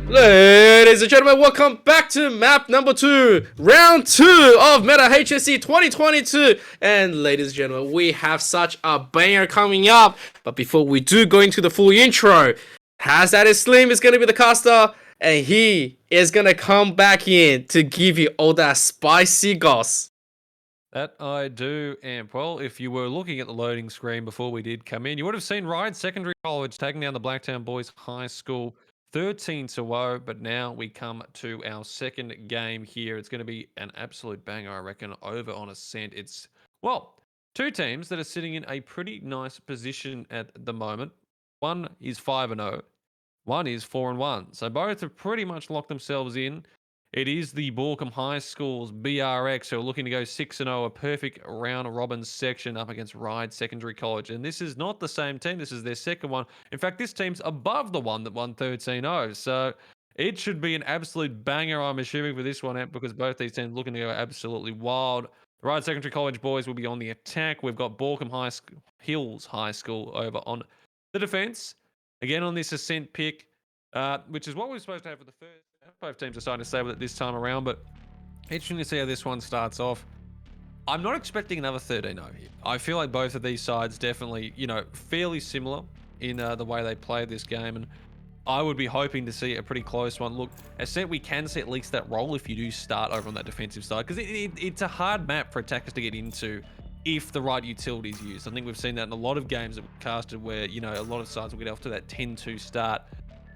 Ladies and gentlemen, welcome back to map number 2, round 2 of Meta HSC 2022. And ladies and gentlemen, we have such a banger coming up. But before we do go into the full intro, Hazard Slim is going to be the caster, and he is going to come back in to give you all that spicy goss. That I do, Amp. Well, if you were looking at the loading screen before we did come in, you would have seen Ride Secondary College taking down the Blacktown Boys High School 13-0, but now we come to our second game here. It's going to be an absolute banger, I reckon, over on Ascent. It's, well, two teams that are sitting in a pretty nice position at the moment. One is 5-0, one is 4-1. So both have pretty much locked themselves in. It is the Borkum High School's BRX who are looking to go 6-0, a perfect round robin section up against Ride Secondary College. And this is not the same team. This is their second one. In fact, this team's above the one that won 13-0. So it should be an absolute banger, I'm assuming, for this one, because both these teams looking to go absolutely wild. The Ride Secondary College boys will be on the attack. We've got Borkum Hills High School over on the defense. Again, on this Ascent pick, which is what we were supposed to have for the first. Both teams are starting to stay with it this time around, but interesting to see how this one starts off. I'm not expecting another 13-0 here. I feel like both of these sides definitely, fairly similar in the way they play this game, and I would be hoping to see a pretty close one. Look, Ascent, we can see at least that role if you do start over on that defensive side, because it's a hard map for attackers to get into if the right utility is used. I think we've seen that in a lot of games that we've casted where, a lot of sides will get off to that 10-2 start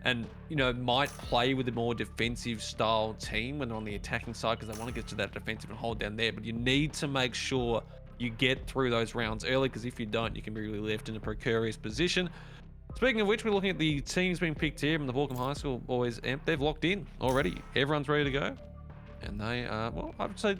and, might play with a more defensive style team when they're on the attacking side because they want to get to that defensive and hold down there. But you need to make sure you get through those rounds early, because if you don't, you can be really left in a precarious position. Speaking of which, we're looking at the teams being picked here from the Borkum High School boys. They've locked in already. Everyone's ready to go. And they are, well, I would say,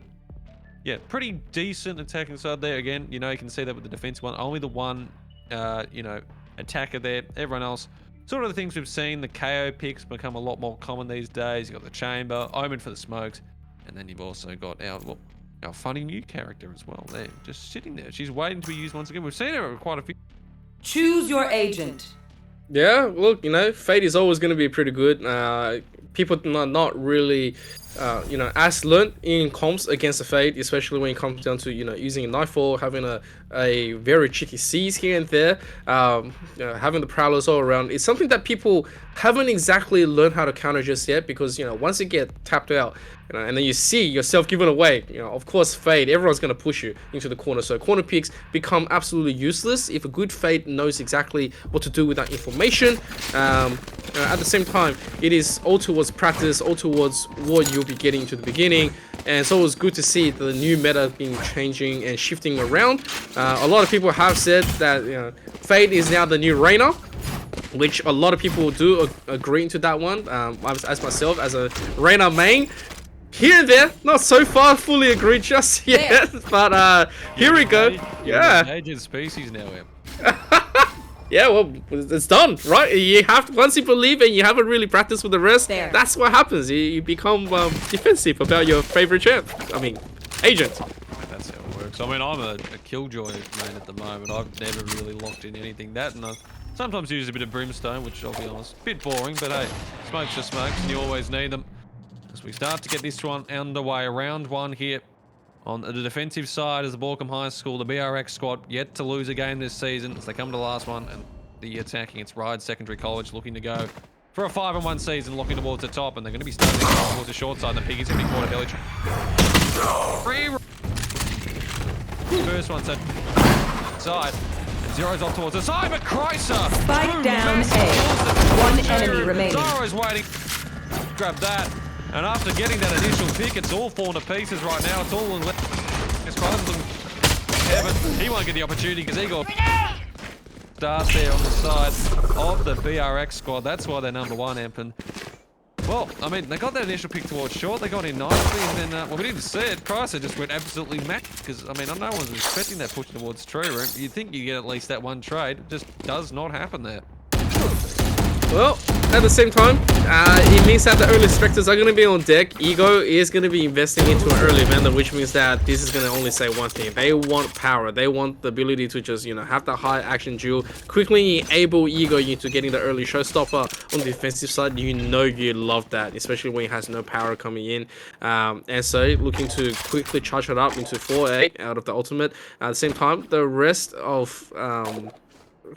yeah, pretty decent attacking side there. Again, you can see that with the defensive one. Only the one, attacker there. Everyone else, sort of the things we've seen. The KO picks become a lot more common these days. You've got the Chamber, Omen for the smokes, and then you've also got our funny new character as well there, just sitting there. She's waiting to be used once again. We've seen her quite a few. Choose your agent. Yeah, look, Fate is always going to be pretty good. People are not really, as learned in comps against the Fate, especially when it comes down to, using a Nightfall, having a very tricky seize here and there, having the Prowlers all around. It's something that people haven't exactly learned how to counter just yet, because, once you get tapped out, and then you see yourself given away, of course, Fate, everyone's going to push you into the corner. So corner picks become absolutely useless if a good Fate knows exactly what to do with that information. At the same time, it is all towards practice, all towards what you'll be getting to the beginning. And so it's good to see the new meta being changing and shifting around. A lot of people have said that Fate is now the new Reina, which a lot of people do agree to that one. As myself, as a Reina main, here and there, not so far fully agreed just yet, but here we go. Yeah. Agent species now, Yeah, well, it's done, right? You have to, once you believe and you haven't really practiced with the rest, that's what happens. You become defensive about your favorite champ. I mean, agent. That's how it works. I mean, I'm a Killjoy main at the moment. I've never really locked in anything that, and I sometimes use a bit of Brimstone, which I'll be honest, a bit boring, but hey, smokes are smokes, and you always need them. As we start to get this one underway, round one here on the defensive side is the Borkum High School, the BRX squad, yet to lose a game this season as they come to the last one, and the attacking, it's Ride Secondary College looking to go for a 5-1 season, looking towards the top, and they're going to be starting towards the short side. The pig is going to be caught at village. First one set side, and Zero's off towards the side, but Chrysler! Spike down A. One enemy remaining. Zero's waiting. Grab that. And after getting that initial pick, it's all falling to pieces right now. It's all in left. Kevin, he won't get the opportunity because he got start there on the side of the BRX squad. That's why they're number one, Empen. Well, I mean, they got that initial pick towards short. They got in nicely, and then, well, we didn't see it. Chrysler just went absolutely mad because, I mean, no one was expecting that push towards True Room. You'd think you get at least that one trade. It just does not happen there. Well, at the same time, it means that the early Spectres are going to be on deck. Ego is going to be investing into an early Vendor, which means that this is going to only say one thing. They want power. They want the ability to just, you know, have that high action duel, quickly enable Ego into getting the early showstopper on the defensive side. You know you love that, especially when he has no power coming in. And so looking to quickly charge it up into 4A out of the ultimate. At the same time, the rest of...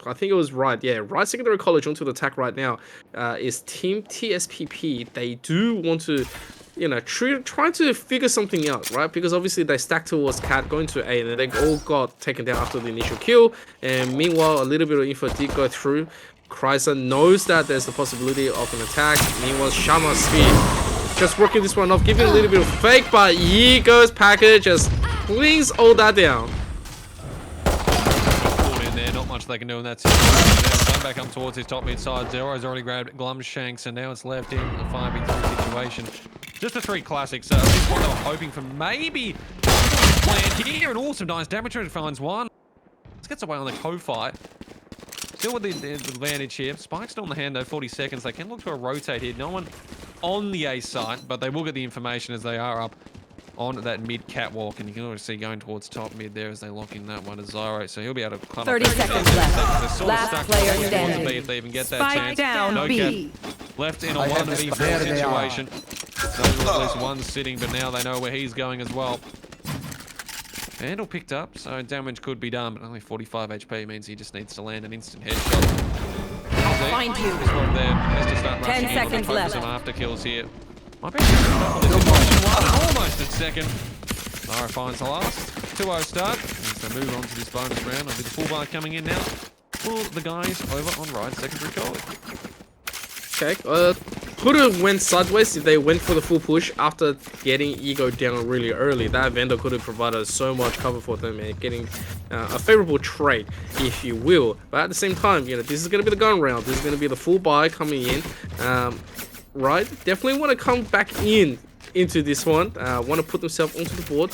I think it was Right. Yeah, Right Secondary College onto the attack right now is Team TSPP. They do want to, you know, try to figure something out, right? Because obviously they stacked towards Cat going to A, and they all got taken down after the initial kill. And meanwhile, a little bit of info did go through. Chrysler knows that there's the possibility of an attack. Meanwhile, Shama Speed just working this one off, giving a little bit of fake, but Ego's package just cleans all that down. Not much they can do in that situation. Come back up towards his top mid side. Zero's already grabbed Glumshanks, and now it's left in a 5v3 situation. Just a 3 classics. At this point, they were hoping for maybe plan here, and also nice damage. Finds one. Let's get away on the co-fight. Still with the advantage here. Spike's still on the hand though. 40 seconds. They can look to a rotate here. No one on the A site, but they will get the information as they are up on that mid catwalk, and you can already see going towards top mid there as they lock in that one to Zyro, so he'll be able to climb 30 up. seconds left. They're sort Last of stuck player on standing. B if they even get that Spike chance. down No B. cap left in a 1v4 situation. There's at least one sitting, but now they know where he's going as well. Vandal picked up, so damage could be done, but only 45 HP means he just needs to land an instant headshot. Find you. He's not there. Has to start 10 rushing in. seconds Focus left. some after kills here. Might be almost at second. Zyro finds the last. 2-0 start. As they move on to this bonus round. With the full bar coming in now for the guys over on Right Secondary College. Okay, could have went sideways if they went for the full push after getting Ego down really early. That Vendor could have provided so much cover for them and getting a favorable trade, if you will. But at the same time, you know, this is going to be the gun round. This is going to be the full buy coming in. Right, definitely want to come back into this one. Want to put themselves onto the board.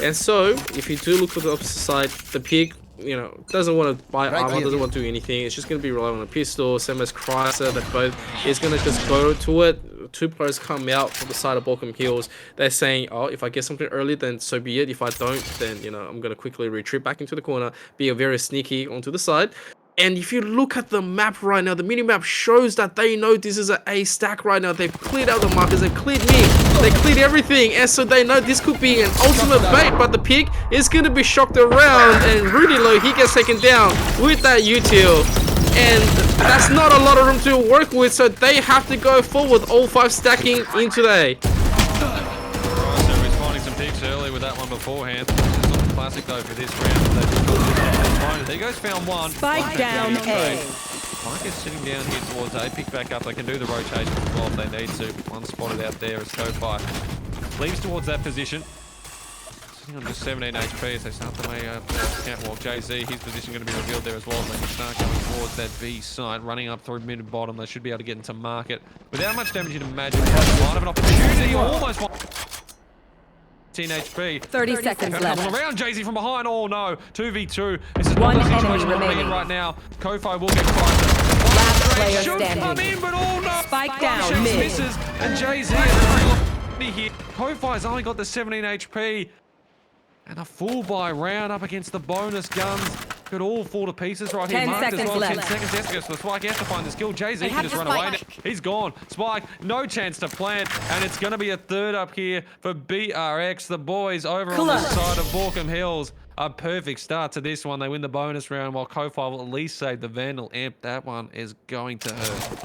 And so, if you do look for the opposite side, the pig, you know, doesn't want to buy armor, doesn't want to do anything. It's just going to be relying on a pistol. Same as Chrysler, that both is going to just go to it. 2 players come out from the side of Balkan Hills. They're saying, oh, if I get something early, then so be it. If I don't, then, you know, I'm going to quickly retreat back into the corner, be a very sneaky onto the side. And if you look at the map right now, the mini-map shows that they know this is an A stack right now. They've cleared out the markers, they've cleared me, they cleared everything, and so they know this could be an ultimate bait, but the pig is going to be shocked around, and really low, he gets taken down with that util. And that's not a lot of room to work with, so they have to go forward, all 5 stacking into the A. Right, so he's finding some picks early with that one beforehand. It's not a classic though for this round. There goes found one. Spike down A. Mike is sitting down here towards A. Pick back up. They can do the rotation as well if they need to. One spotted out there as Ko-Fi leaves towards that position. Sitting on just 17 HP as they start the way up catwalk. JZ, his position going to be revealed there as well. They can start going towards that B side, running up through mid and bottom. They should be able to get into market. Without much damage, you'd imagine one of an opportunity. Almost one. 10 HP. 30 seconds left. Around Jay-Z from behind. Oh no. 2v2. This is One not the enemy situation we're in remaining. right now. Ko-Fi will get closer. Last player Should come standing. in, but oh no. Spike down Glumshanks mid. misses, and Jay-Z here. Ko-Fi's only got the 17 HP. And a full buy round up against the bonus guns. Could all fall to pieces right here. 10 Marked as seconds well. left. 10 seconds. Yes, goes to the Spike. He has to find the skill. Jay-Z can just run away now. He's gone. Spike, no chance to plant. And it's going to be a third up here for BRX. The boys over on the side of Balkan Hills. A perfect start to this one. They win the bonus round while Ko-Fi will at least save the Vandal Amp. That one is going to hurt.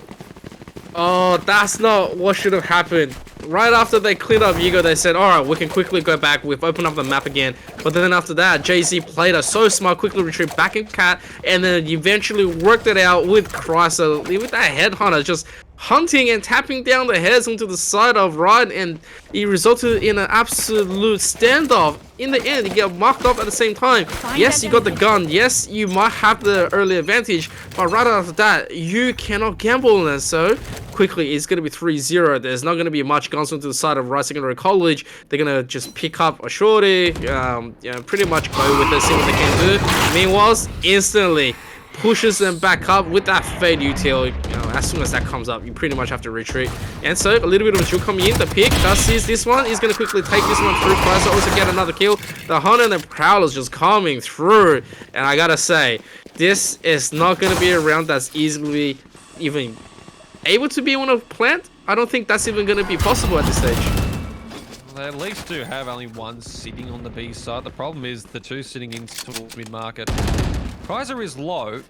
Oh, that's not what should have happened. Right after they cleared up Ego, they said, alright, we can quickly go back. We've opened up the map again. But then after that, Jay-Z played us so smart, quickly retreat back in Cat, and then eventually worked it out with Chrysler, with that headhunter, just hunting and tapping down the heads onto the side of Ryan, and it resulted in an absolute standoff. In the end, you get marked off at the same time. Yes, you got the gun. Yes, you might have the early advantage, but right after that, you cannot gamble on it. So quickly, it's going to be 3-0. There's not going to be much guns onto the side of Rice Secondary College. They're going to just pick up a shorty, pretty much go with it, see what they can do. Meanwhile, instantly pushes them back up with that fade util. You know, as soon as that comes up, you pretty much have to retreat. And so a little bit of a chill coming in. The pick does seize this one. He's going to quickly take this one through. Kaiser also get another kill. The Hunter and the Prowler's just coming through. And I gotta say, this is not going to be a round that's easily even able to be on a plant. I don't think that's even going to be possible at this stage. They at least do have only one sitting on the B side. The problem is the two sitting in towards mid-market. Kaiser is low,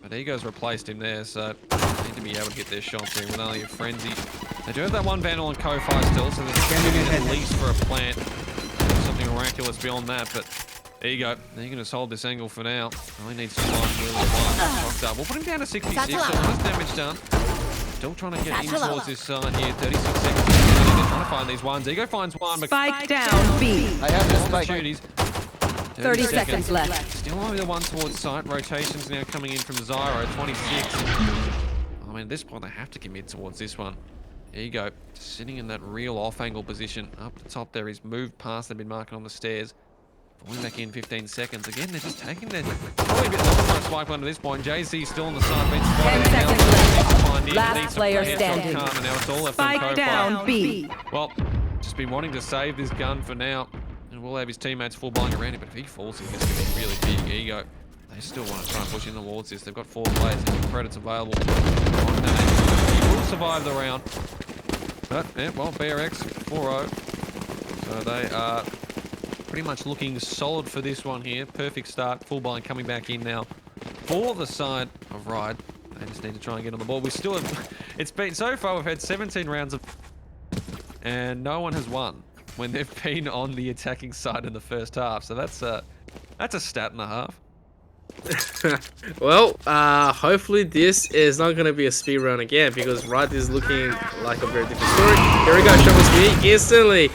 but Ego's replaced him there, so they need to be able to get their shots in with only a frenzy. They do have that one Vandal and Ko-Fi still, so they're just at least for a plant. Something miraculous beyond that, but there you go. They can just hold this angle for now. Only needs to find really one. We'll put him down to 66, so less damage done. Still trying to get in towards this side here. 36 seconds. They're trying to find these ones. Ego finds one. Spike down B. I have this spike. Opportunities. 30 seconds left. Still only the one towards site. Rotations now coming in from Zyro. 26. I mean, at this point, they have to commit towards this one. Ego sitting in that real off-angle position. Up the top there, he's moved past the mid-market on the stairs. Falling back in 15 seconds. Again, they're just taking their... Probably a bit longer for a spike one at this point. JC still on the side. 10 seconds left. Last player standing. And now it's all left Spike down B. Well, just been wanting to save this gun for now. And we'll have his teammates full buying around him. But if he falls, he's going to be really big. Ego. They still want to try and push in towards this. They've got 4 players and credits available. He will survive the round. But, yeah, well, BRX 4-0. So they are... pretty much looking solid for this one here. Perfect start. Full blind coming back in now for the side of Ride. They just need to try and get on the ball. We still have... It's been... So far, we've had 17 rounds of... And no one has won when they've been on the attacking side in the first half. So that's a stat and a half. Well, hopefully this is not going to be a speed run again, because Ride is looking like a very different story. Here we go, Shovel Speed instantly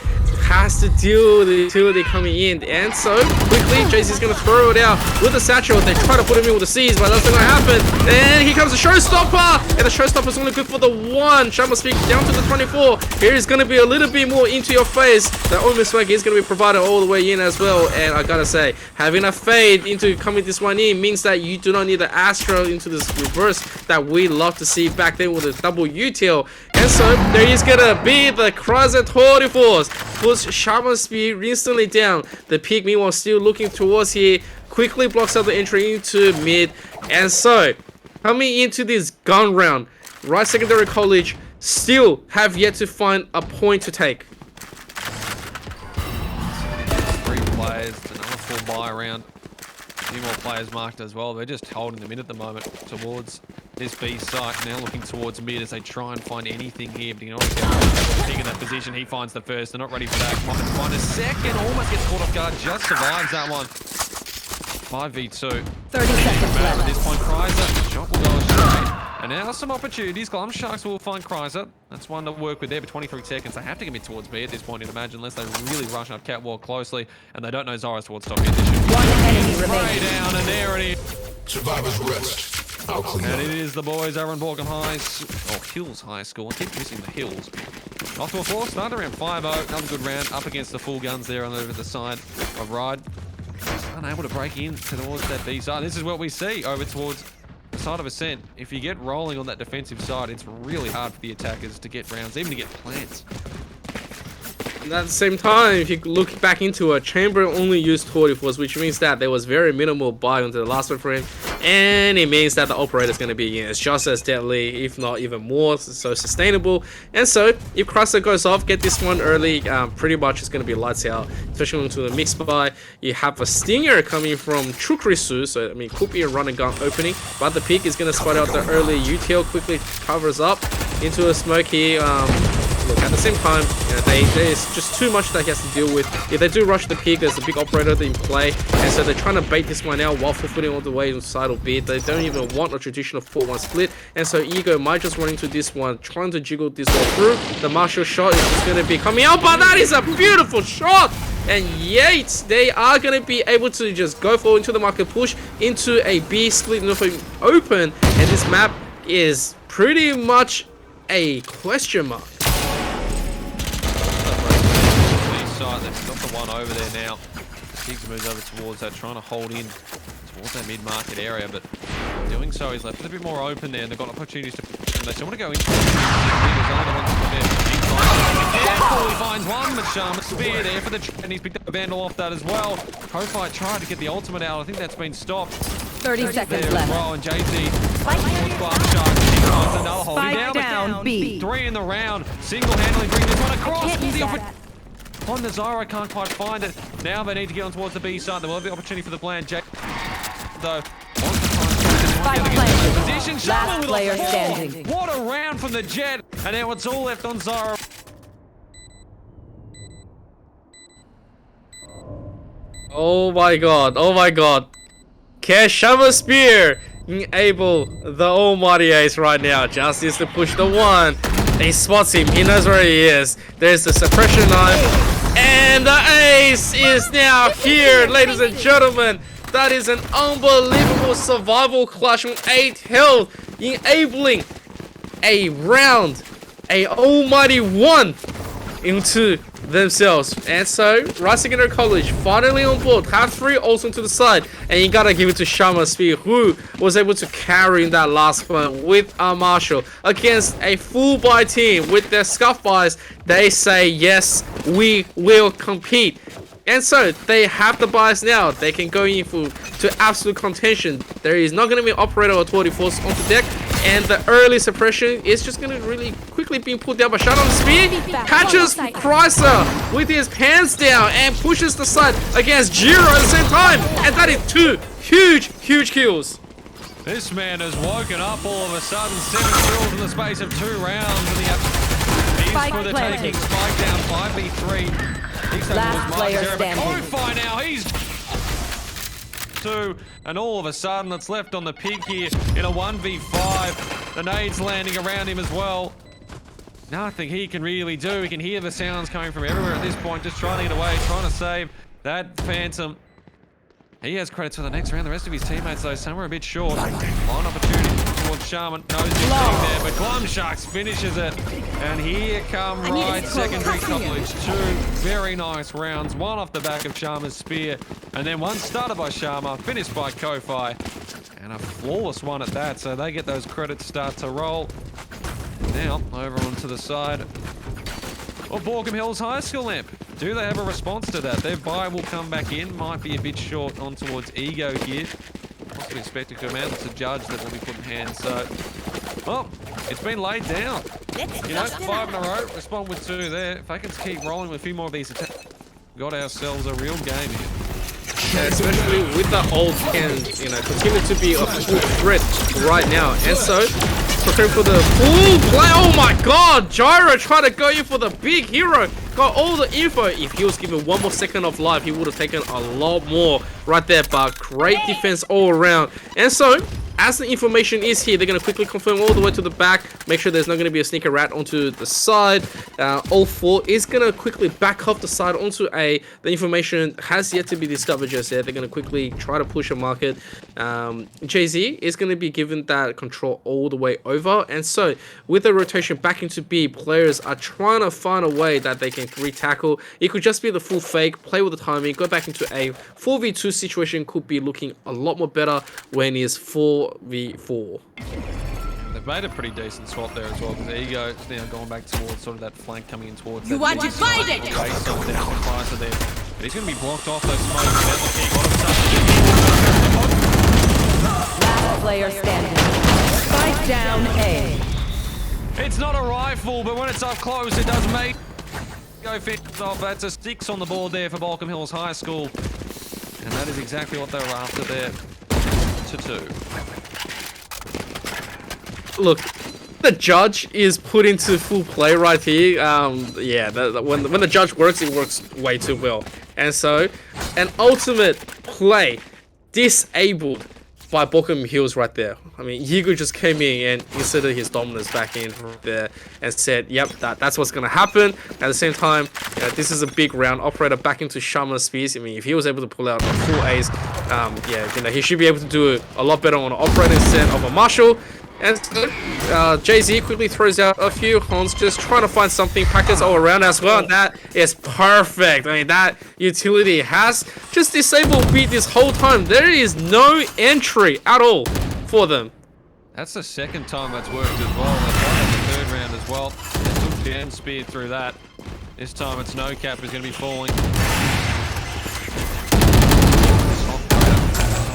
has to deal with the utility coming in, and so quickly JC's going to throw it out with the satchel. They try to put him in with the C's, but that's not going to happen. And here comes the showstopper, and the showstopper is only good for the one. Shovel Speed down to the 24. Here is going to be a little bit more into your face. The only swag is going to be provided all the way in as well, and I gotta say, having a fade into coming this one in means that you do not need the Astro into this reverse that we love to see back then with the double util. And so there is gonna be the Chrysler 24s. Puts Shaman Speed instantly down. The peak meanwhile still looking towards here. Quickly blocks out the entry into mid. And so coming into this gun round, Right Secondary College still have yet to find a point to take. 3 players, another full buy around. A few more players marked as well. They're just holding them in at the moment towards this B site. Now looking towards mid as they try and find anything here. But you know, Pig in that position. He finds the first. They're not ready for that. Might find a second. Almost gets caught off guard. Just survives that one. 5v2. 30 seconds At left. this point, Chrysler. Shot will go astray. And now some opportunities. Glum Sharks will find Chrysler. That's one to work with there, but 23 seconds. They have to get mid towards B at this point, you'd imagine, unless they really rush up Catwalk closely. And they don't know Zara's towards top yet. One enemy Spray remaining. down, and there it is. Survivors rest. I'll clean And up. it is the boys over in Borkham Hills High School. I keep missing the hills. Off to a floor start around 5-0. Another good round up against the full guns there on the side of Ride. Unable to break in towards that B side. This is what we see over towards the side of Ascent. If you get rolling on that defensive side, it's really hard for the attackers to get rounds, even to get plants. And at the same time, if you look back into it, Chamber only used 24s, which means that there was very minimal buy onto the last one for him. And it means that the operator is going to be it's just as deadly, if not even more, so sustainable. And so, if Chrysler goes off, get this one early, pretty much it's going to be lights out, especially into the mix buy. You have a Stinger coming from Chukrisu, so I mean, could be a run and gun opening, but the peak is going to spot out the early UTL, quickly covers up into a smoke here. Look, at the same time, you know, there's just too much that he has to deal with. If they do rush the peak, there's a big operator in play, and so they're trying to bait this one out while fulfilling all the way inside of B. They don't even want a traditional 4-1 split, and so Ego might just run into this one, trying to jiggle this one through. The Marshall shot is just going to be coming out, but that is a beautiful shot! And Yates, they are going to be able to just go forward into the market, push into a B split open, and this map is pretty much a question mark. Side, they've got the one over there now. Higgs moves over towards that, trying to hold in towards that mid-market area, but doing so, he's left it a bit more open there, and they've got opportunities to push, and they still want to go into it. He's only the ones to come there. He finds one, but Sharma spear there for the and he's picked up a Vandal off that as well. Kofi tried to get the ultimate out. I think that's been stopped. 30 seconds There left. as well, and JT towards Shark. He finds another hold. Spike Down, down, B. 3 in the round. Single-handedly bring this one across. Can't use The that. on the Zyra, can't quite find it. Now they need to get on towards the B side. They will have the opportunity for the plan. Jake, though, wants to try and Spike get planted. into position. Sharma Last with player a four. standing. What a round from the Jet. And now it's all left on Zyra. Oh my god, oh my god. Can Shama Spear enable the almighty ace right now? Just needs to push the one. He spots him, he knows where he is. There's the suppression knife. And the ace is now here, ladies and gentlemen. That is an unbelievable survival clutch with 8 health, enabling a round, a almighty one into themselves. And so Rice Secondary College finally on board, have 3 also to the side, and you gotta give it to Shama Spear, who was able to carry in that last one with a Marshall against a full buy team with their scuff buys. They say yes, we will compete. And so they have the buys now. They can go in to absolute contention. There is not going to be an operator or 24 onto deck, and the early suppression is just going to really quickly be pulled down by Shadow Spear. Catches Chrysler with his pants down and pushes the side against Jiro at the same time, and that is 2 huge kills. This man has woken up all of a sudden. 7 kills in the space of 2 rounds, and he's for the taking. Spike down 5v3. Last player standing. Kofi now, he's 2, and all of a sudden it's left on the pig here in a 1v5. The nades landing around him as well. Nothing he can really do. He can hear the sounds coming from everywhere at this point, just trying to get away, trying to save that Phantom. He has credits for the next round. The rest of his teammates, though, somewhere a bit short. One opportunity towards Shaman. Knows he's being there, but Glum Sharks finishes it. And here come Ride Secondary College. 2 very nice rounds. One off the back of Shama's spear. And then one started by Shama, finished by Kofi. And a flawless one at that, so they get those credits start to roll. Now, over onto the side of Borkham Hills High School Lamp. Do they have a response to that? Their buy will come back in. Might be a bit short on towards Ego here. Possibly expected to come out. It's a judge that will be putting hands. So, well, it's been laid down. You know, 5 in a row. Respond with 2 there. If they can keep rolling with a few more of these attacks, got ourselves a real game here. Yeah, especially with the ult can, you know, continue to be a full threat right now. And so, preparing for the full play. Oh my god! Gyro trying to go in for the big hero. Got all the info. If he was given 1 more second of life, he would have taken a lot more right there. But great defense all around. And so, as the information is here, they're going to quickly confirm all the way to the back. Make sure there's not going to be a sneaker rat onto the side. All 4 is going to quickly back off the side onto A. The information has yet to be discovered just yet. They're going to quickly try to push a market. Jay-Z is going to be given that control all the way over. And so, with the rotation back into B, players are trying to find a way that they can re-tackle. It could just be the full fake, play with the timing, go back into A. 4v2 situation could be looking a lot more better when it's 4v4. They've made a pretty decent swap there as well, because Ego is now going back towards sort of that flank coming in towards You want to fight it! Base on down the Chrysler there. But he's going to be blocked off those smokes. Last player standing. Spike down A. It's not a rifle, but when it's up close, it does make go fit off. That's a 6 on the board there for Borkham Hills High School. And that is exactly what they were after there. To 2. Look, the judge is put into full play right here. Yeah, when the judge works, it works way too well. And so, an ultimate play disabled by Borkham Hills right there. I mean, Yigo just came in and inserted his dominance back in right there and said, yep, that's what's going to happen. At the same time, this is a big round. Operator back into Shaman Spears. I mean, if he was able to pull out a full ace, yeah, you know, he should be able to do a lot better on an operator instead of a Marshall. And so, Jay-Z quickly throws out a few Hans, just trying to find something. Packers all around as well, and that is perfect. I mean, that utility has just disabled beat this whole time. There is no entry at all for them. That's the second time that's worked as well. They tried it the third round as well. They took the end spear through that. This time it's no cap who's going to be falling.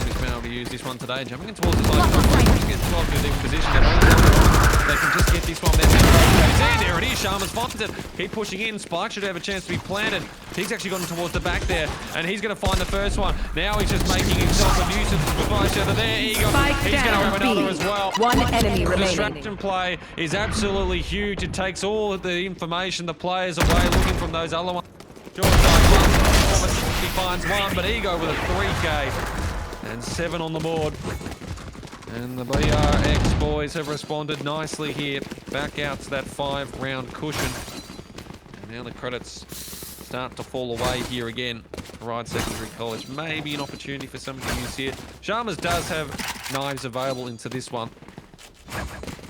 He's been able to use this one today. Jumping in towards the side. Gets 12 in position. They can just get this one there. There it is. Sharma's finds it. Keep pushing in. Spike should have a chance to be planted. He's actually gotten towards the back there, and he's going to find the first one. Now he's just making himself a nuisance with each other there. He's going to have another as well. One enemy remaining. Distraction play is absolutely huge. It takes all of the information the players away, looking from those other ones. He finds one, but Ego with a 3K and 7 on the board. And the BRX boys have responded nicely here. Back out to that 5-round cushion. And now the credits start to fall away here again. Ride Secondary College. Maybe an opportunity for some to use here. Sharmas does have knives available into this one.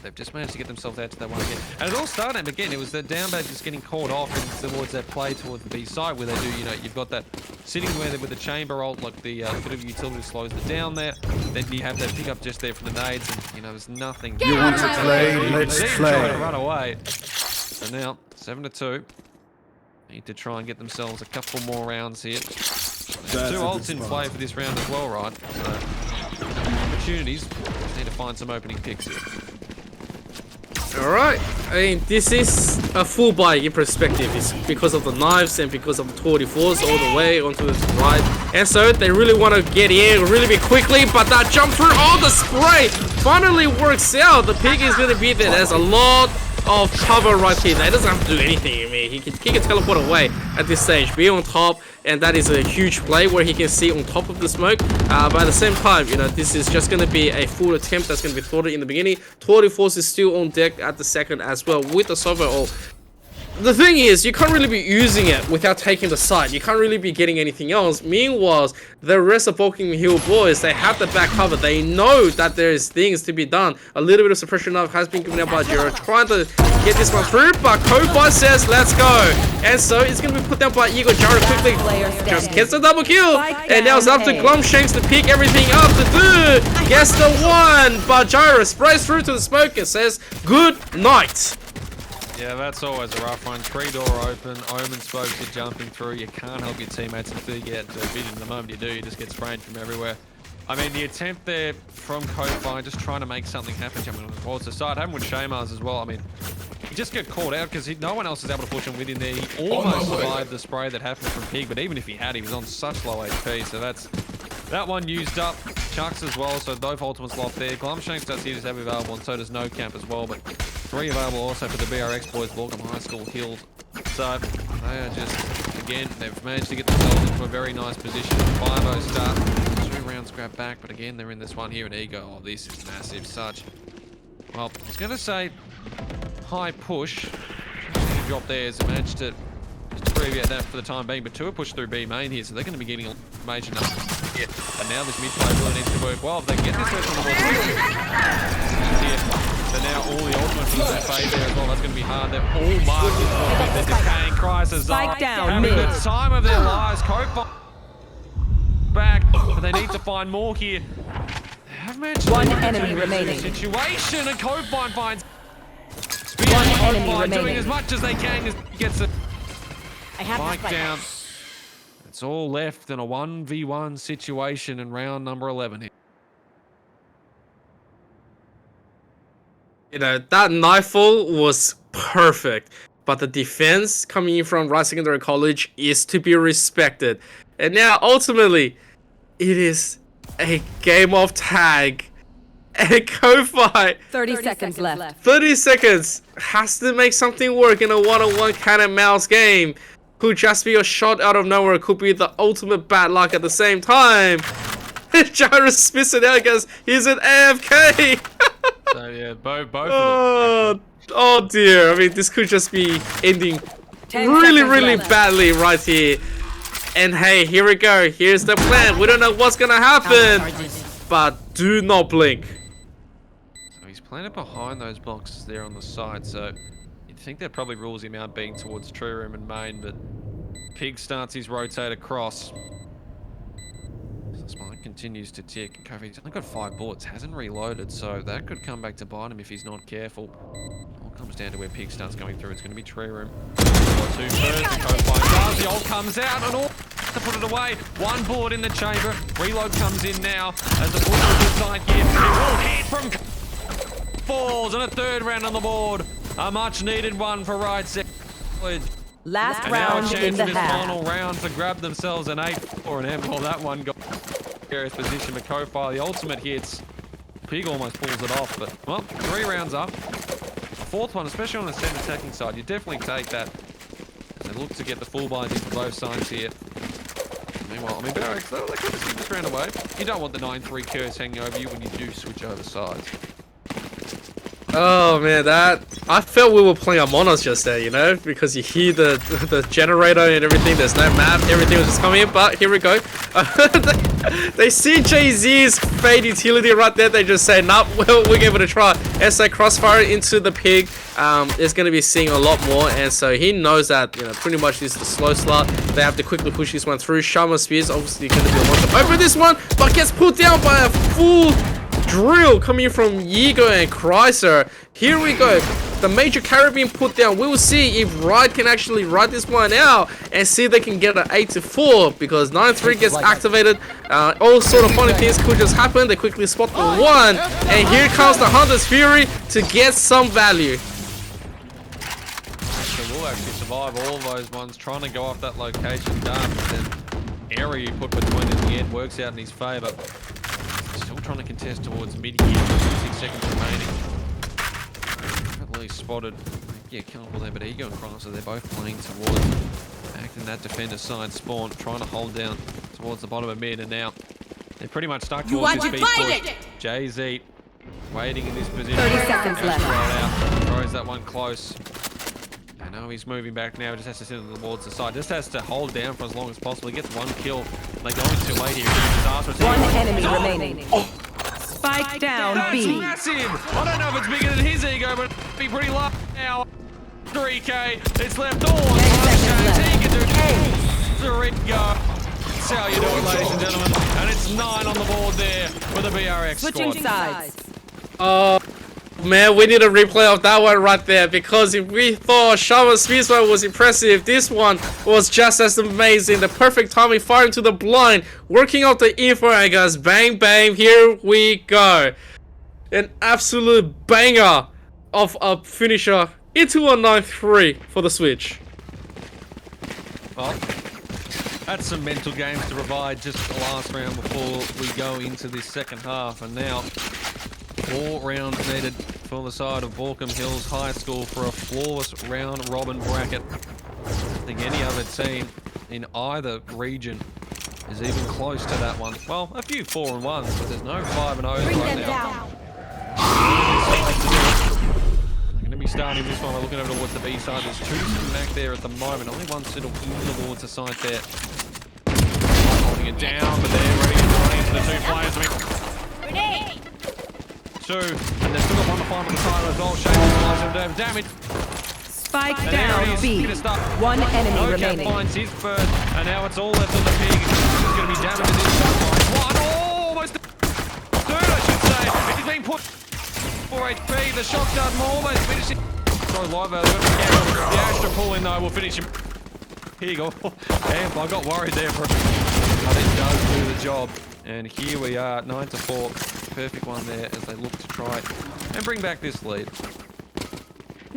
They've just managed to get themselves out to that one again. And it all started, again, it was the down bag just getting caught off and towards that play towards the B side where they do, you know, you've got that sitting where with the chamber ult, like the bit of utility slows it down there. Then you have that pick up just there for the nades, and, you know, there's nothing. You want to play? Let's play. Trying to run away. So now, 7-2. Need to try and get themselves a couple more rounds here. There's 2 ults in play for this round as well, right? So, opportunities. Just need to find some opening picks here. Alright, I mean, this is a full buy in perspective. It's because of the knives and because of the 24s all the way onto the right. And so they really want to get in really bit quickly, but that jump through, oh, the spray finally works out. The pig is going to be there. There's a lot of cover right here. Now, he doesn't have to do anything. I mean, he can teleport away at this stage, be on top, and that is a huge play where he can see on top of the smoke. But at the same time, you know, this is just going to be a full attempt that's going to be thwarted in the beginning. 24s is still on deck at the second as well with the Sovereign ult. The thing is, you can't really be using it without taking the side. You can't really be getting anything else. Meanwhile, the rest of Vulcan Hill boys, they have the back cover. They know that there's things to be done. A little bit of suppression knife has been given out by Jiro, trying to get this one through, but Kobai says, let's go. And so it's going to be put down by Eagle. Jiro quickly just gets the double kill. And now it's up to Glumshanks to pick everything up to do. Gets the one, but Jiro sprays through to the smoke and says, good night. Yeah, that's always a rough one. 3-door open, Omen spokes are jumping through. You can't help your teammates until you get vision. The moment you do, you just get sprayed from everywhere. I mean, the attempt there from Kofi, just trying to make something happen, jumping towards the side. Happened with Shamar's as well. I mean, he just got caught out because no one else is able to push him within there. He almost survived the spray that happened from Pig, but even if he had, he was on such low HP. So that's that one used up. Chucks as well, so both ultimates locked there. Glumshanks does here just have available, and so does No Camp as well, but 3 available also for the BRX boys. Vulcan High School healed. So they are just, again, they've managed to get themselves into a very nice position. 5-0 start. 2 rounds grab back, but again, they're in this one here in Ego. Oh, this is massive. Such. Well, I was going to say high push. Drop there has managed to abbreviate that for the time being, but 2 are pushed through B main here, so they're going to be getting information up. Yeah. And now this mid play really needs to work well. If they can get this first on the board, so now all the ultimates in that phase there as well. That's going to be hard. They're all marked. They're decaying. Crisis Spike down having mid. the time of their lives. Cope back, but they need to find more here. They have managed to 1 enemy remaining. Situation, and Copine finds. 1 enemy doing remaining. as much as they can. Gets it. I have Spike down. It's all left in a 1v1 situation in round number 11 here. You know, that nightfall was perfect, but the defense coming in from Rice Secondary College is to be respected. And now, ultimately, it is a game of tag. And Kofi, 30 seconds left. 30 seconds, has to make something work in a one-on-one cat and mouse game. Could just be a shot out of nowhere, could be the ultimate bad luck at the same time. Jairus spits it out because he's an AFK. So yeah, both of them. Oh dear, I mean, this could just be ending really badly right here. And hey, here we go, here's the plan. We don't know what's gonna happen, but do not blink. So he's planted behind those boxes there on the side, so you'd think that probably rules him out being towards True Room and main, but Pig starts his rotate across. Smart continues to tick. Kofi's only got 5 bullets, hasn't reloaded, so that could come back to bite him if he's not careful. All comes down to where Pig starts going through. It's going to be Tree Room. 2 first, Kofi does. The ult comes out and all to put it away. 1 bullet in the chamber. Reload comes in now as the push is inside here. It will hit from falls and a 3rd round on the board. A much needed one for right side. Last And now a round chance in the in this half. final round to grab themselves an 8 or an M. Well, that one got precarious position for Kofi. The ultimate hits. Pig almost pulls it off, but well, 3 rounds up. 4th one, especially on the center attacking side, you definitely take that. They look to get the full buys into both sides here. Meanwhile, I mean, Barracks, they could have seen this round away. You don't want the 9-3 curse hanging over you when you do switch over sides. Oh man, I felt we were playing Among Us just there, you know, because you hear the generator and everything. There's no map, everything was just coming in. But here we go. They see Jay-Z's fade utility right there. They just say, "Nope, well, we're giving it a try." SA crossfire into the Pig. Is going to be seeing a lot more, and so he knows that pretty much this is the slow start. They have to quickly push this one through. Shaman Spears obviously going to be a monster over this one, but gets pulled down by a full drill coming from Yigo and Chrysler. Here we go. The major Caribbean put down. We will see if Ride can actually ride this one out and see if they can get an 8-4 because 9-3 gets activated. All sort of funny things could just happen. They quickly spot the 1, and here comes the Hunter's Fury to get some value. So we'll actually survive all those ones trying to go off that location done. And area you put between in the end works out in his favour. Still trying to contest towards mid here. 6 seconds remaining. At least spotted. Yeah, Carnival there, but Ego and Chrysler, they're both playing towards acting that defender side spawn, trying to hold down towards the bottom of mid, and now they're pretty much stuck towards this speed push. Jay-Z waiting in this position. 30 seconds left. Out, throws that one close. I know he's moving back now, just has to send it towards the side. Just has to hold down for as long as possible. He gets 1 kill. They go in too late here. Disastrous. 1 enemy remaining. Spike down That's B. massive! I don't know if it's bigger than his ego, but it'd be pretty low now. 3K, it's left all on seconds He can do Ego. That's how you do it, ladies and gentlemen. And it's 9 on the board there for the BRX Switching squad. sides. Man, we need a replay of that one right there because if we thought Shaman Spears was impressive, this one was just as amazing. The perfect timing, firing to the blind, working out the info angles, bang bang, here we go. An absolute banger of a finisher into a 9-3 for the Switch. Well, that's some mental games to provide just the last round before we go into this second half, and now 4 rounds needed for the side of Borkham Hills High School for a flawless round robin bracket. I don't think any other team in either region is even close to that one. Well, a few 4-1s, but there's no 5-0s right now. They're going to be starting this one by looking over towards the B side. There's 2 sitting back there at the moment. Only 1 settled towards the side there. Holding it down, but they're ready to run into the 2 players. 2, and they've still got 1 to 5 on the side as well. Shane some damage. Spike down B. 1 enemy remaining. Finds his first, and now it's all left on the Pig. He's going to be damaged in this shot. 1, almost 3, I should say. He's being put 4 HP. The shotgun almost finishing. So live out. The Astra pull in though will finish him. Here you go. Damn, I got worried there for a minute. But it does do the job. And here we are, 9-4. Perfect one there as they look to try and bring back this lead.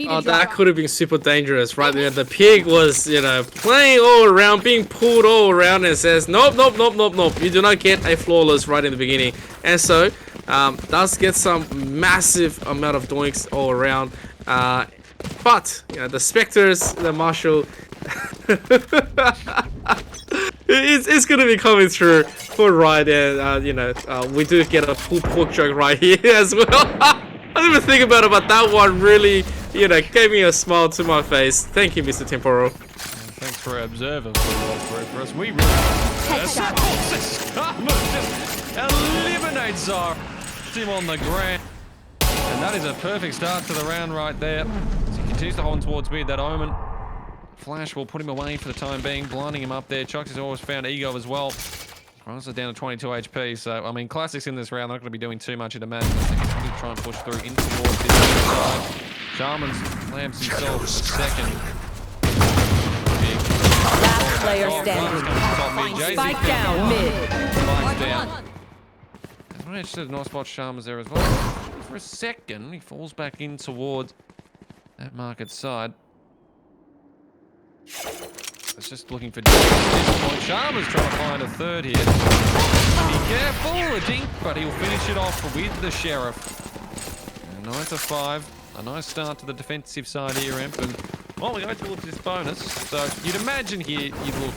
Oh, that could have been super dangerous right there. The Pig was, playing all around, being pulled all around, and says, nope, nope, nope, nope, nope. You do not get a flawless right in the beginning. And so, does get some massive amount of doinks all around. But, the Spectres, the Marshall, it's going to be coming through for Ride, and, we do get a full pork joke right here as well. I didn't even think about it, but that one really, gave me a smile to my face. Thank you, Mr. Temporal. Thanks for observing for us. We really just eliminates our team on the ground. And that is a perfect start to the round right there. So he continues to hold towards mid. That Omen flash will put him away for the time being, blinding him up there. Chucks has always found Ego as well. Runs it down to 22 HP. So, I mean, Classics in this round, they're not going to be doing too much, I'd imagine. They continue to try and push through in towards this other side. Shaman's slams himself for second. Last player standing. Spike down mid. Spike's down. He's managed to nice spot Shaman's there as well. For a second, he falls back in towards that market side. It's just looking for Dink at this point. Sharma's trying to find a third here. Be careful, a Dink, but he'll finish it off with the Sheriff. 9-5. A nice start to the defensive side here, Imp. And, well, we go towards this bonus. So you'd imagine here, you'd look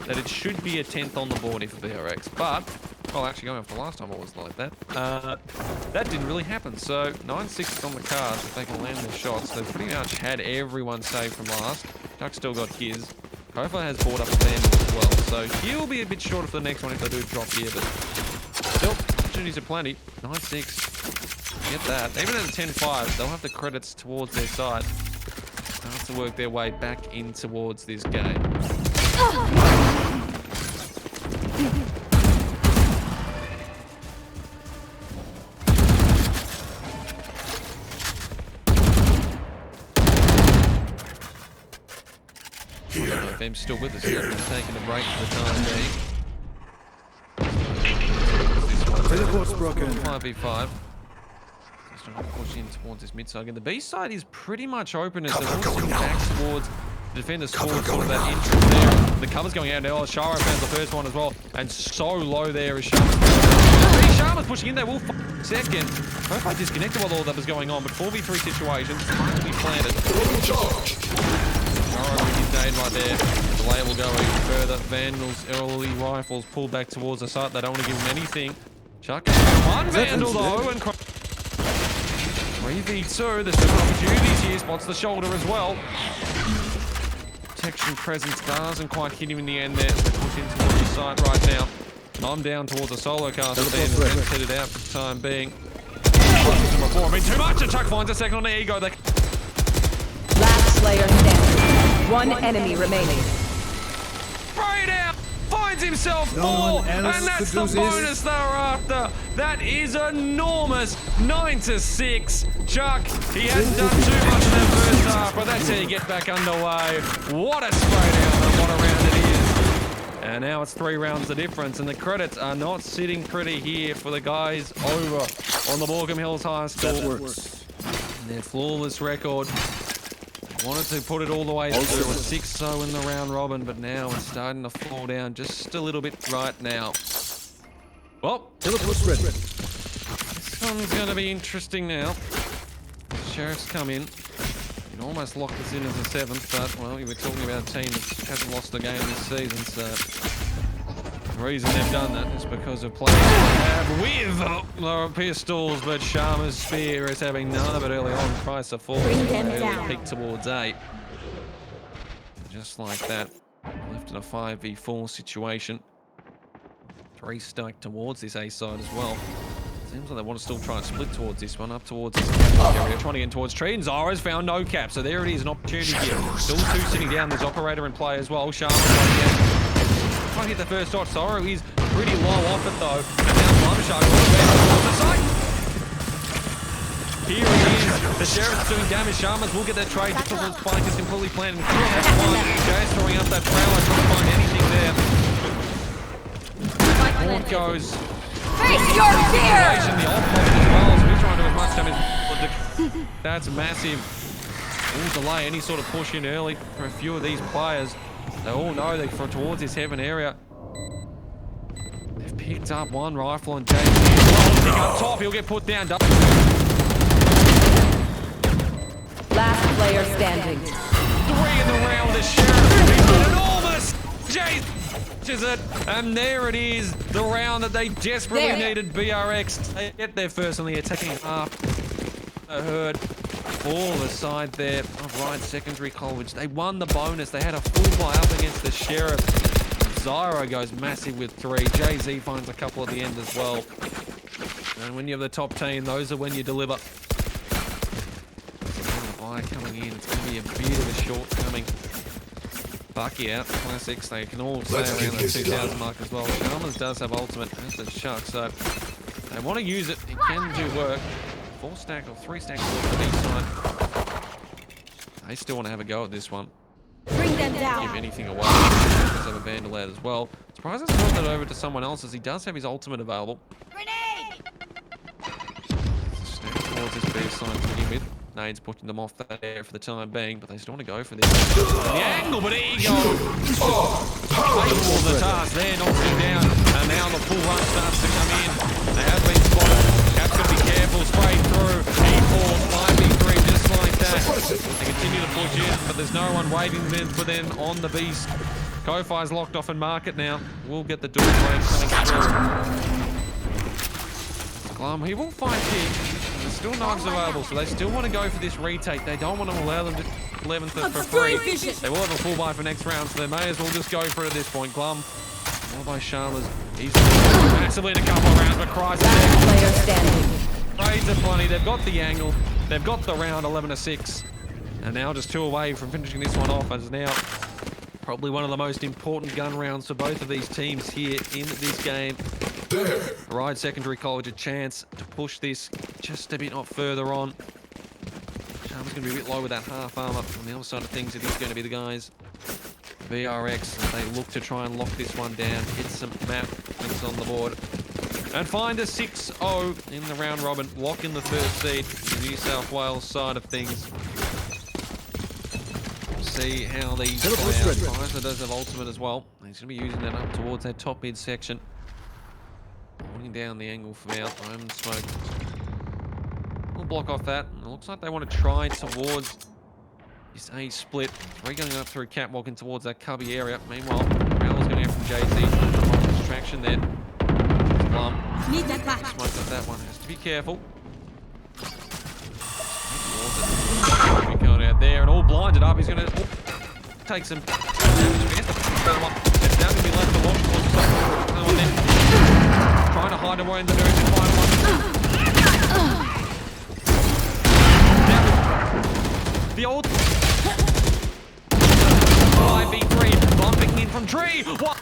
that it should be a 10th on the board for BRX. But, well, actually going off the last time it was like that. That didn't really happen. So 9-6 on the cards if they can land their shots. They've pretty much had everyone saved from last. Chuck still got his. Kofa has bought up a Vandal as well, so he'll be a bit shorter for the next one if they do drop here, but still, opportunities are plenty. 9-6, get that. Even at a 10-5, they'll have the credits towards their side. Start to work their way back in towards this game. Fem's still with us here, taking a break for the time being. Teleport's broken. 5v5. Just trying to push in towards this mid side again. The B side is pretty much open as they're all sitting back towards the defenders towards sort of that entrance there. The cover's going out now. Shara found the first one as well. And so low there is Sharma. Sharma's pushing in there. Will second. Profile disconnected while all that was going on, but 4v3 situation. Finally planted. With his nade right there. The layer will go even further. Vandals, early rifles pulled back towards the site. They don't want to give him anything. Chuck one Vandal though, and 3v2. There's some opportunities here. Spots the shoulder as well. Protection presence doesn't quite hit him in the end there. So push into the site right now. And I'm down towards a solo caster there. And set it out for the time being. I mean, too much. And Chuck finds a second on the Ego. Last player standing. One enemy remaining. Right out! Finds himself four, and that's the bonus they're after. That is enormous. 9-6. Chuck, he hasn't done too much in that first half, but that's how you get back underway. What a spray down and what a round it is. And now it's 3 rounds the difference, and the credits are not sitting pretty here for the guys over on the Borkham Hills High School. That works. And their flawless record. Wanted to put it all the way through a 6-0 in the round robin, but now it's starting to fall down just a little bit right now. Well, Teleport's ready. this one's going to be interesting now. Sheriff's come in. It almost locked us in as a 7th, but, well, we were talking about a team that hasn't lost a game this season, so... The reason they've done that is because of playing with lower pistols, but Sharma's spear is having none of it early on. Price of 4, peak towards 8. Just like that, left in a 5v4 situation. 3 stuck towards this A side as well. Seems like they want to still try and split towards this one, up towards this area, trying to get towards tree. And Zara's found no cap, so there it is, an opportunity here. Still 2 sitting down, there's operator in play as well. Sharma's right down. Trying to hit the first shot. Sorrow is pretty low off it though. And now Slumshark on the side. Here it is. The Sheriff's doing damage. Sharmas will get that trade. Because Spike is completely planted. That's one. Jay's throwing up that trailer. Trying to find anything there. Ford goes. Face your fear! The off pocket as well. So he's trying to do as much damage. That's massive. Will delay any sort of push in early for a few of these players. They all know they're towards this heaven area. They've picked up one rifle and James up top. He'll get put down. Last player standing. 3 in the round. The Sheriff. Enormous. James is it. And there it is. The round that they desperately needed. BRX. They get there first on the attacking half. I heard. All the side there of Ryan Secondary College. They won the bonus. They had a full buy up against the Sheriff. Zyro goes massive with 3. Jay-Z finds a couple at the end as well. And when you have the top team, those are when you deliver. fire coming in. It's going to be a bit of a shortcoming. Bucky out, classics. They can all stay around the 2,000 mark as well. Chalmers does have ultimate, as does Chuck, so they want to use it. It can do work. 4 stack or 3 stacks for the east side. They still want to have a go at this one. Bring them down. Give anything away. Does have a Vandal out as well. Surprised it's not that over to someone else, as he does have his ultimate available. Grenade. Step towards this B side to begin with. Nade's pushing them off that area for the time being, but they still want to go for this. The angle, but there you go. Faithful the task there, knocks him down, and now the full run starts to come in. They have been spotted. Cap's got to be careful, straight through. E4, 5v3, just like that. They continue to push in, but there's no one waiting for them on the beast. Ko-Fi's locked off in market now. We'll get the door flames coming through. Glum, he will find Pig. There's still knives available, so they still want to go for this retake. They don't want to allow them to 11th for free. They will have a full buy for next round, so they may as well just go for it at this point. Glum, more by Sharmas. He's massively in a couple of rounds, but Christ. Last player standing. Trades are plenty. They've got the angle. They've got the round 11-6. And now just 2 away from finishing this one off, as now probably one of the most important gun rounds for both of these teams here in this game. Ride Secondary College a chance to push this just a bit not further on. Sharma's going to be a bit low with that half armor. On the other side of things, it is going to be the guys VRX as they look to try and lock this one down, hit some map things on the board, and find a 6-0 in the round robin, lock in the first seed in the New South Wales side of things. We'll see how these play out. Pfizer does have ultimate as well. He's going to be using that up towards that top mid section. Holding down the angle from out. Omen smoke. We'll block off that. It looks like they want to try towards this A split. 3 going up through catwalking towards that cubby area. Meanwhile, Rowell's going out from JT. Distraction there. Plum. Need that back. Smoke up that one. Has to be careful. Going out there and all blinded up. He's going to take some damage. It's now going to be left to watch. Another one there. Trying to hide away in the direction. Final one. The old 5v3 bumping in from tree. What?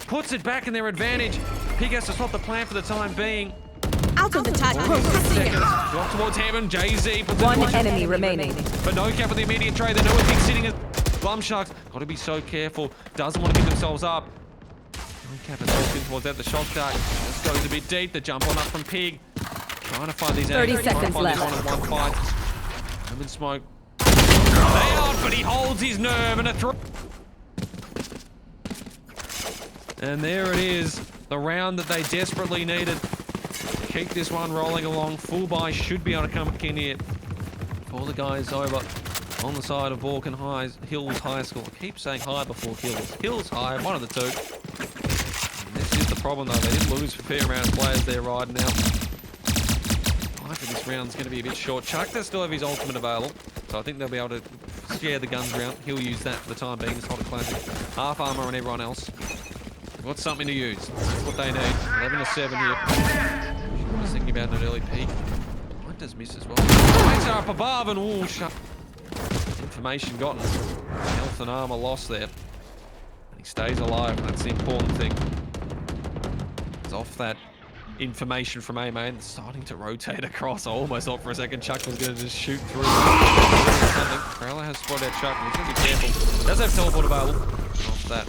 Puts it back in their advantage. Pig has to stop the plan for the time being. Out of the tag. Seconds. Drop towards Heaven. Jay-Z. One enemy remaining. But no cap with the immediate trade. They know a Pig sitting as Bum Sharks. Got to be so careful. Doesn't want to give themselves up. Cap is walking towards that. The shot dart just goes a bit deep. The jump on up from Pig. Trying to find these 30 angles. seconds left. One fight. Omen smoke. They out, but he holds his nerve and a throw. And there it is. The round that they desperately needed. Keep this one rolling along. Full buy should be able to come in here. All the guys over on the side of Vulcan Hills High School. I keep saying high before Hills. Hills High, one of the two. And this is the problem though. They did lose a fair amount of players there riding out. I think this round's going to be a bit short. Chuck does still have his ultimate available. So I think they'll be able to share the guns around. He'll use that for the time being. It's not a classic. Half armor on everyone else. They've got something to use. That's what they need. 11-7 here. I was thinking about an early peak. Mine does miss as well. Lights are up above and ooh, shut. Information gotten. Health and armor lost there. And he stays alive. That's the important thing. It's off that information from A main. It's starting to rotate across. I almost thought for a second Chuck was going to just shoot through. Prowler has spotted out Chuck. He's going to be careful. Does have teleport available. Off that.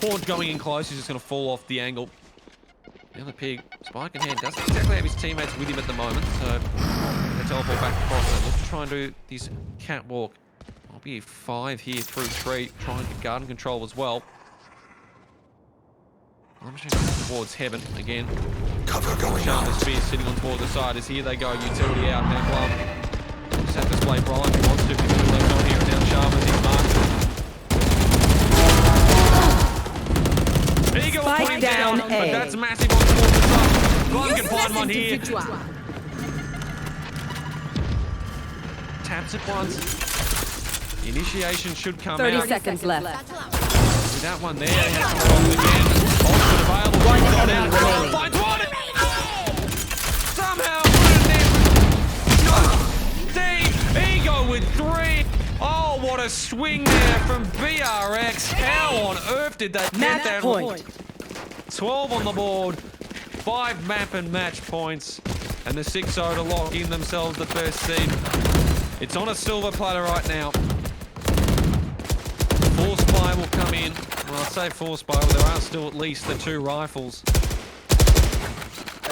Horde going in close. He's just going to fall off the angle. The other Pig, spike in hand, doesn't exactly have his teammates with him at the moment, so they teleport back across and look to try and do this catwalk. I'll be 5 here through 3, trying to get garden control as well. I'm just going towards Heaven again. Cover going Sharp out. Spear sitting on towards the side as here they go, utility out now. Glum just have to display Brian if he wants to, if he's left on here, and now Sharp is marked. Eagle Spike down but A. that's massive on towards the side. Glum can find one here. Taps it once. The initiation should come 30 out. seconds left. With that one there, he has to come off again. Ultimate available. One Got enemy out. remaining. Finds one. Somehow put it in. Deep. with 3. Oh, what a swing there from BRX. How on earth did they get Match that? point. 12 on the board, 5 map and match points, and the 6-0 to lock in themselves the first seed. It's on a silver platter right now. Force Spy will come in. Well, I say Force Spy, but there are still at least the 2 rifles.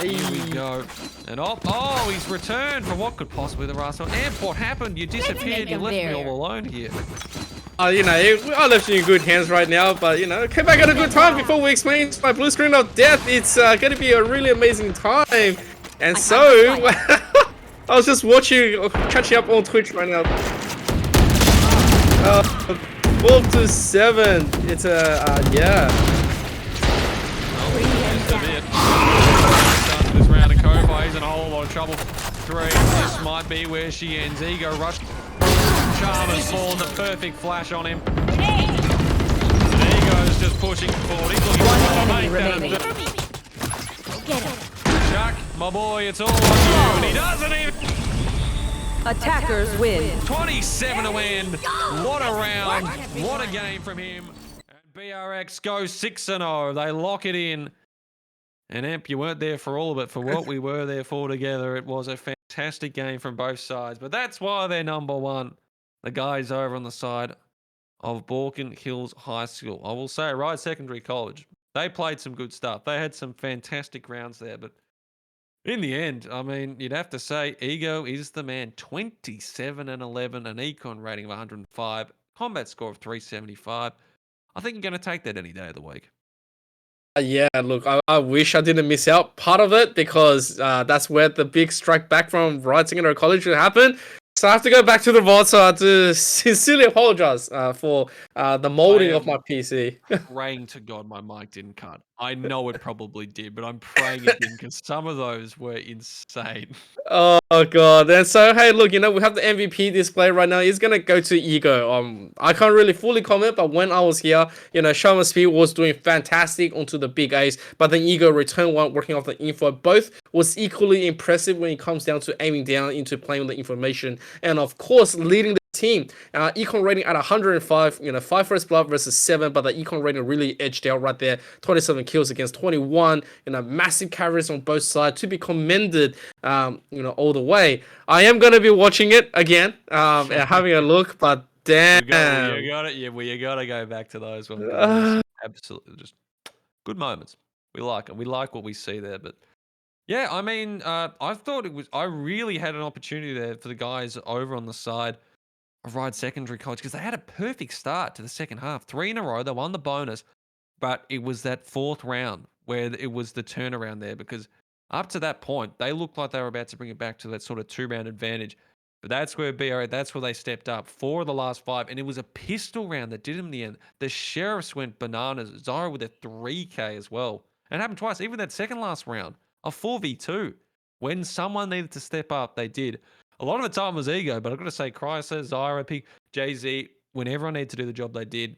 Here we go. And oh, he's returned for what could possibly be the last one. Amp, what happened? You disappeared. You left me all alone here. You know, I left you in good hands right now, but you know, came back at a good time before we explain my blue screen of death. It's going to be a really amazing time. And so, I was just watching, catching up on Twitch right now. 12-7. It's yeah. This round of Kofi, he's in a whole lot of trouble. 3. This might be where she ends. Ego rush. Charmer's fallen, the perfect flash on him. Ego's just pushing forward. He's looking for enemy remaining. Chuck, my boy, it's all on you, and he doesn't even. Attackers win. 27 to win. What a round. What a game from him. And BRX goes 6-0. They lock it in. And Amp, you weren't there for all of it. For what we were there for together, it was a fantastic game from both sides. But that's why they're number 1. The guys over on the side of Balkan Hills High School. I will say, Ryde Secondary College. They played some good stuff. They had some fantastic rounds there. But in the end, I mean, you'd have to say Ego is the man. 27-11, an econ rating of 105, combat score of 375. I think you're going to take that any day of the week. Yeah, look, I wish I didn't miss out part of it because that's where the big strike back from Ryde Secondary College would happen. So I have to go back to the VOD, so I have to sincerely apologize for the molding of my PC. Praying to God my mic didn't cut. I know it probably did, but I'm praying it didn't because some of those were insane. Oh god! And so hey, look, you know we have the MVP display right now. It's gonna go to Ego. I can't really fully comment, but when I was here, you know, Shaman Speed was doing fantastic onto the big A's, but then Ego returned one working off the info. Both was equally impressive when it comes down to aiming down into playing with the information, and of course leading the team. Econ rating at 105, you know, 5 first blood versus 7, but the econ rating really edged out right there. 27 kills against 21, you know, massive carries on both sides to be commended, you know, all the way. I am going to be watching it again and having a look, but damn. You got it. Yeah, well, you got to go back to those ones. Absolutely. Just good moments. We like it. We like what we see there, but yeah, I mean, I thought I really had an opportunity there for the guys over on the side of Ryde Secondary College because they had a perfect start to the second half. 3 in a row, they won the bonus, but it was that 4th round where it was the turnaround there because up to that point, they looked like they were about to bring it back to that sort of 2-round advantage. But that's where that's where they stepped up. 4 of the last 5, and it was a pistol round that did them in the end. The Sheriffs went bananas. Zyra with a 3K as well. And it happened twice. Even that second last round, a 4v2. When someone needed to step up, they did. A lot of the time was Ego, but I've got to say, Chrysler, Zyra, Jay-Z, when everyone needed to do the job, they did.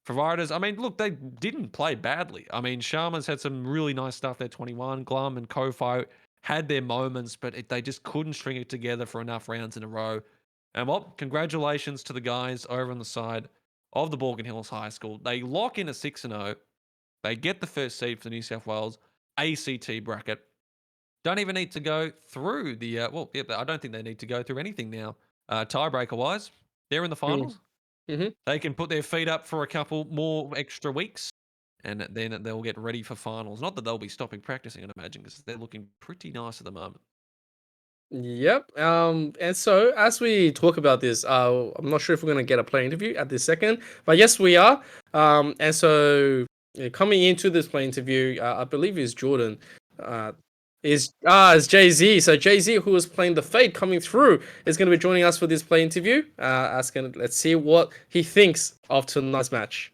Providers, I mean, look, they didn't play badly. I mean, Sharma's had some really nice stuff there, 21. Glum and Kofi had their moments, but they just couldn't string it together for enough rounds in a row. And well, congratulations to the guys over on the side of the Balkan Hills High School. They lock in a 6-0. They get the first seed for the New South Wales ACT bracket. Don't even need to go through the, I don't think they need to go through anything now. Tiebreaker-wise, they're in the finals. Mm-hmm. They can put their feet up for a couple more extra weeks, and then they'll get ready for finals. Not that they'll be stopping practicing, I'd imagine, because they're looking pretty nice at the moment. Yep. And so as we talk about this, I'm not sure if we're gonna get a play interview at this second, but yes, we are. And so coming into this play interview, I believe is Jordan. Is Jay-Z. So Jay-Z, who was playing the Fate coming through, is going to be joining us for this play interview. Let's see what he thinks of tonight's match.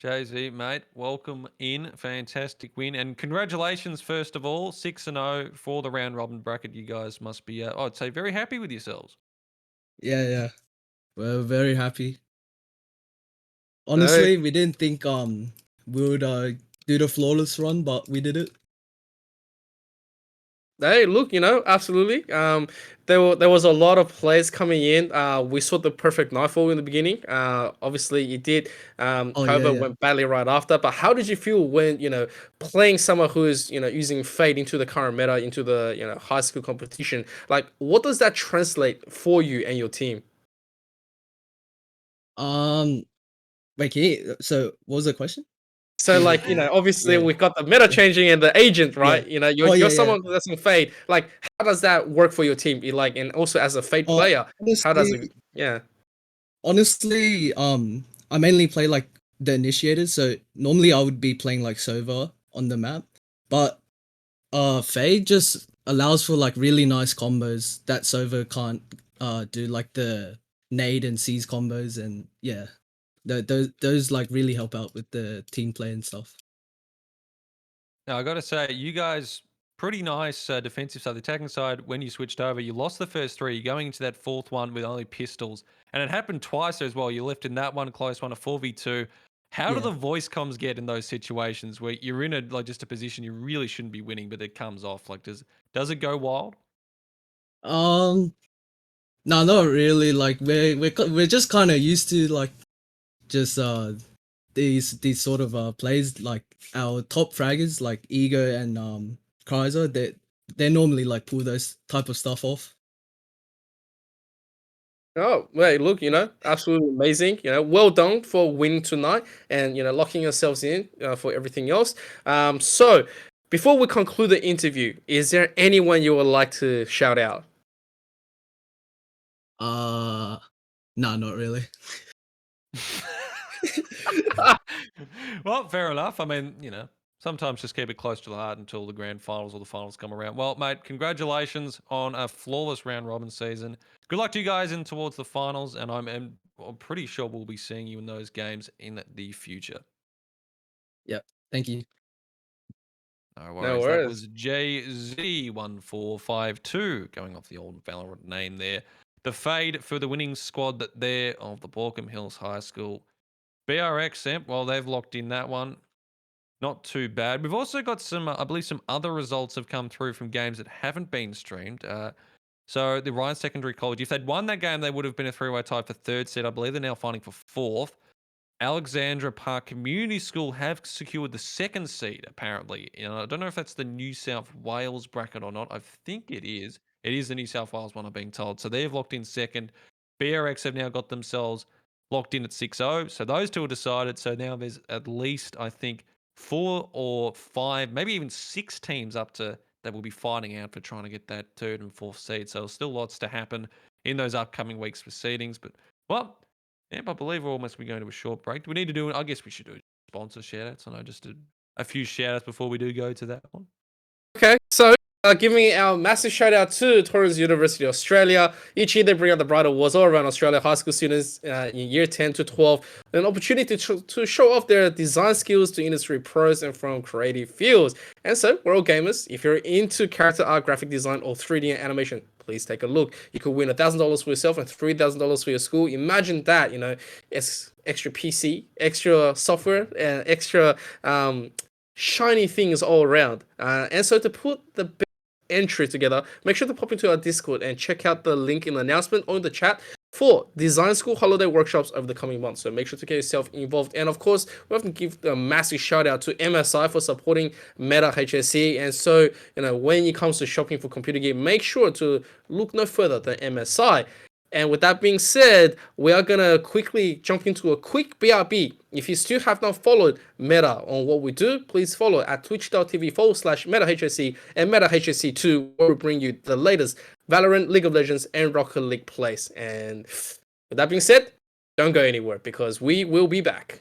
Jay-Z, mate, welcome in. Fantastic win. And congratulations, first of all, 6-0 for the round robin bracket. You guys must be, I'd say, very happy with yourselves. Yeah. We're very happy. Honestly, we didn't think we would do the flawless run, but we did it. Hey, look, absolutely. There was a lot of players coming in. We saw the perfect nightfall in the beginning. Obviously, it did. Oh yeah, However, yeah. went badly right after. But how did you feel when playing someone who is using Fade into the current meta, into the high school competition? Like, what does that translate for you and your team? Um, wait, so what was the question? So, like, obviously Yeah, we've got the meta changing and the agent, yeah. right? You're Oh you're yeah, yeah. someone that's in Fade. Like, how does that work for your team? Like, and also as a Fade Uh, player, how does it? honestly, Yeah. honestly, I mainly play like the initiators. So normally I would be playing like Sova on the map, but Fade just allows for like really nice combos that Sova can't do, like the nade and seize combos, and yeah, those like really help out with the team play and stuff. Now, I got to say, you guys, pretty nice defensive side. The attacking side, when you switched over, you lost the first three. You're going into that fourth one with only pistols. And it happened twice as well. You left in that one close one, a 4v2. How do Yeah. the voice comms get in those situations where you're in just a position you really shouldn't be winning, but it comes off? Like, does it go wild? Um, no, not really. Like we're just kind of used to like just these sort of plays. Like our top fraggers like Ego and Kaiser, they normally like pull those type of stuff off. Oh, wait, look, absolutely amazing. Well done for winning tonight and, locking yourselves in for everything else. So before we conclude the interview, is there anyone you would like to shout out? Uh, nah, not really. Well, fair enough. I mean, sometimes just keep it close to the heart until the grand finals or the finals come around. Well, mate, congratulations on a flawless round robin season. Good luck to you guys in towards the finals, and I'm pretty sure we'll be seeing you in those games in the future. Yep. Thank you. No No worries. That worries. was JZ1452, going off the old Valorant name there. The fade for the winning squad there of the Borkham Hills High School. BRX, well, they've locked in that one. Not too bad. We've also got some, I believe, some other results have come through from games that haven't been streamed. So the Ryan Secondary College, if they'd won that game, they would have been a three-way tie for third seed. I believe they're now fighting for fourth. Alexandra Park Community School have secured the second seed, apparently. I don't know if that's the New South Wales bracket or not. I think it is. It is the New South Wales one, I'm being told. So they've locked in second. BRX have now got themselves locked in at 6-0. So those two are decided. So now there's at least, I think, 4 or 5, maybe even 6 teams up to that will be fighting out for trying to get that third and fourth seed. So still lots to happen in those upcoming weeks proceedings. But, well, yeah, I believe we're almost going to a short break. Do we need to do it? I guess we should do sponsor shout outs. I know just a few shout outs before we do go to that one. Okay, so giving our massive shout out to Torrens University Australia. Each year they bring out the Bright Awards all around Australia, high school students in year 10 to 12, an opportunity to show off their design skills to industry pros and from creative fields. And so, we're all gamers. If you're into character art, graphic design, or 3D animation, please take a look. You could win $1,000 for yourself and $3,000 for your school. Imagine that, it's extra PC, extra software, and extra shiny things all around. And so to put the entry together, make sure to pop into our Discord and check out the link in the announcement or in the chat for design school holiday workshops over the coming months. So make sure to get yourself involved. And of course, we have to give a massive shout out to MSI for supporting Meta HSC. And so, when it comes to shopping for computer gear, make sure to look no further than MSI. And with that being said, we are gonna quickly jump into a quick BRB. If you still have not followed Meta on what we do, please follow at twitch.tv/MetaHSC and MetaHSC2, where we bring you the latest Valorant, League of Legends, and Rocket League plays. And with that being said, don't go anywhere because we will be back.